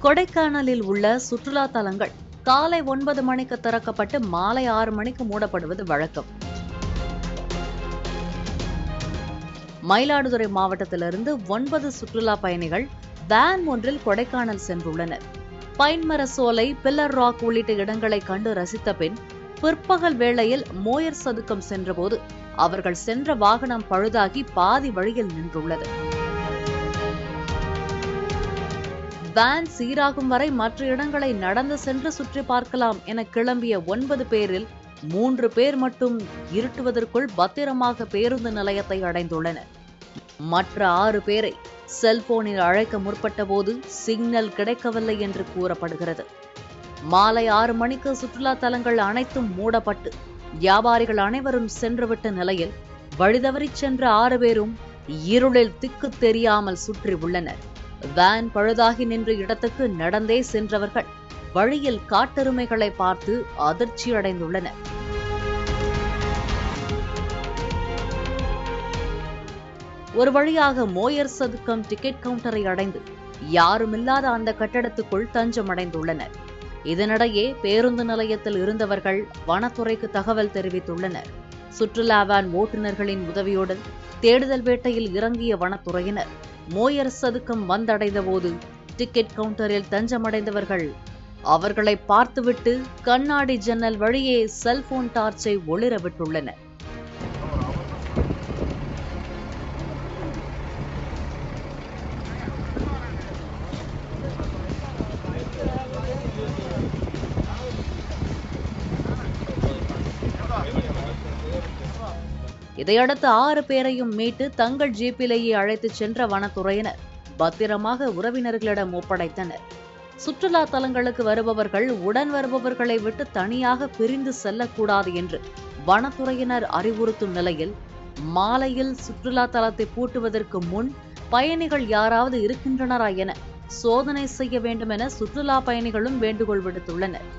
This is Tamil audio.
கொடைக்கானலில் உள்ள சுற்றுலா தலங்கள் காலை 9 மணிக்கு திறக்கப்பட்டு மாலை 6 மணிக்கு மூடப்படுவது வழக்கம். மயிலாடுதுறை மாவட்டத்திலிருந்து 9 சுற்றுலா பயணிகள் வேன் ஒன்றில் கொடைக்கானல் சென்றுள்ளனர். பைன்மர சோலை, பில்லர் ராக் உள்ளிட்ட இடங்களை கண்டு ரசித்த பின் பிற்பகல் வேளையில் மோயர் சதுக்கம் சென்றபோது அவர்கள் சென்ற வாகனம் பழுதாகி பாதி வழியில் நின்றுள்ளது. வேன் சீராகும் வரை மற்ற இடங்களை நடந்து சென்று சுற்றி பார்க்கலாம் என கிளம்பிய 9 பேரில் 3 பேர் மட்டும் இருட்டுவதற்குள் பத்திரமாக பேருந்து நிலையத்தை அடைந்துள்ளனர். மற்ற 6 பேரை செல்போனில் அழைக்க முற்பட்ட போது சிக்னல் கிடைக்கவில்லை என்று கூறப்படுகிறது. மாலை 6 மணிக்கு சுற்றுலா தலங்கள் அனைத்தும் மூடப்பட்டு வியாபாரிகள் அனைவரும் சென்றுவிட்ட நிலையில் வழிதவறி சென்ற 6 பேரும் இருளில் திக்கு தெரியாமல் சுற்றி உள்ளனர். வேன் பழுதாகி நின்ற இடத்துக்கு நடந்தே சென்றவர்கள் வழியில் காட்டெருமைகளை பார்த்து அதிர்ச்சி அடைந்துள்ளனர். ஒரு வழியாக மோயர் சதுக்கம் டிக்கெட் கவுண்டரை அடைந்து யாருமில்லாத அந்த கட்டடத்துக்குள் தஞ்சமடைந்துள்ளனர். இதனிடையே பேருந்து நிலையத்தில் இருந்தவர்கள் வனத்துறைக்கு தகவல் தெரிவித்துள்ளனர். சுற்றுலா வேன் ஓட்டுநர்களின் உதவியுடன் தேடுதல் வேட்டையில் இறங்கிய வனத்துறையினர் மோயர் சதுக்கம் வந்தடைந்த போது டிக்கெட் கவுண்டரில் தஞ்சமடைந்தவர்கள் அவர்களை பார்த்துவிட்டு கண்ணாடி ஜன்னல் வழியே செல்போன் டார்ச்சை ஒளிர விட்டுள்ளனர். இதையடுத்து 6 பேரையும் மீட்டு தங்கள் ஜீப்பிலேயே அழைத்துச் சென்ற வனத்துறையினர் பத்திரமாக உறவினர்களிடம் ஒப்படைத்தனர். சுற்றுலா தலங்களுக்கு வருபவர்கள் உடன் வருபவர்களை விட்டு தனியாக பிரிந்து செல்லக்கூடாது என்று வனத்துறையினர் அறிவுறுத்தும் நிலையில் மாலையில் சுற்றுலா தலத்தை பூட்டுவதற்கு முன் பயணிகள் யாராவது இருக்கின்றனரா என சோதனை செய்ய வேண்டும் என சுற்றுலா பயணிகளும் வேண்டுகோள் விடுத்துள்ளனர்.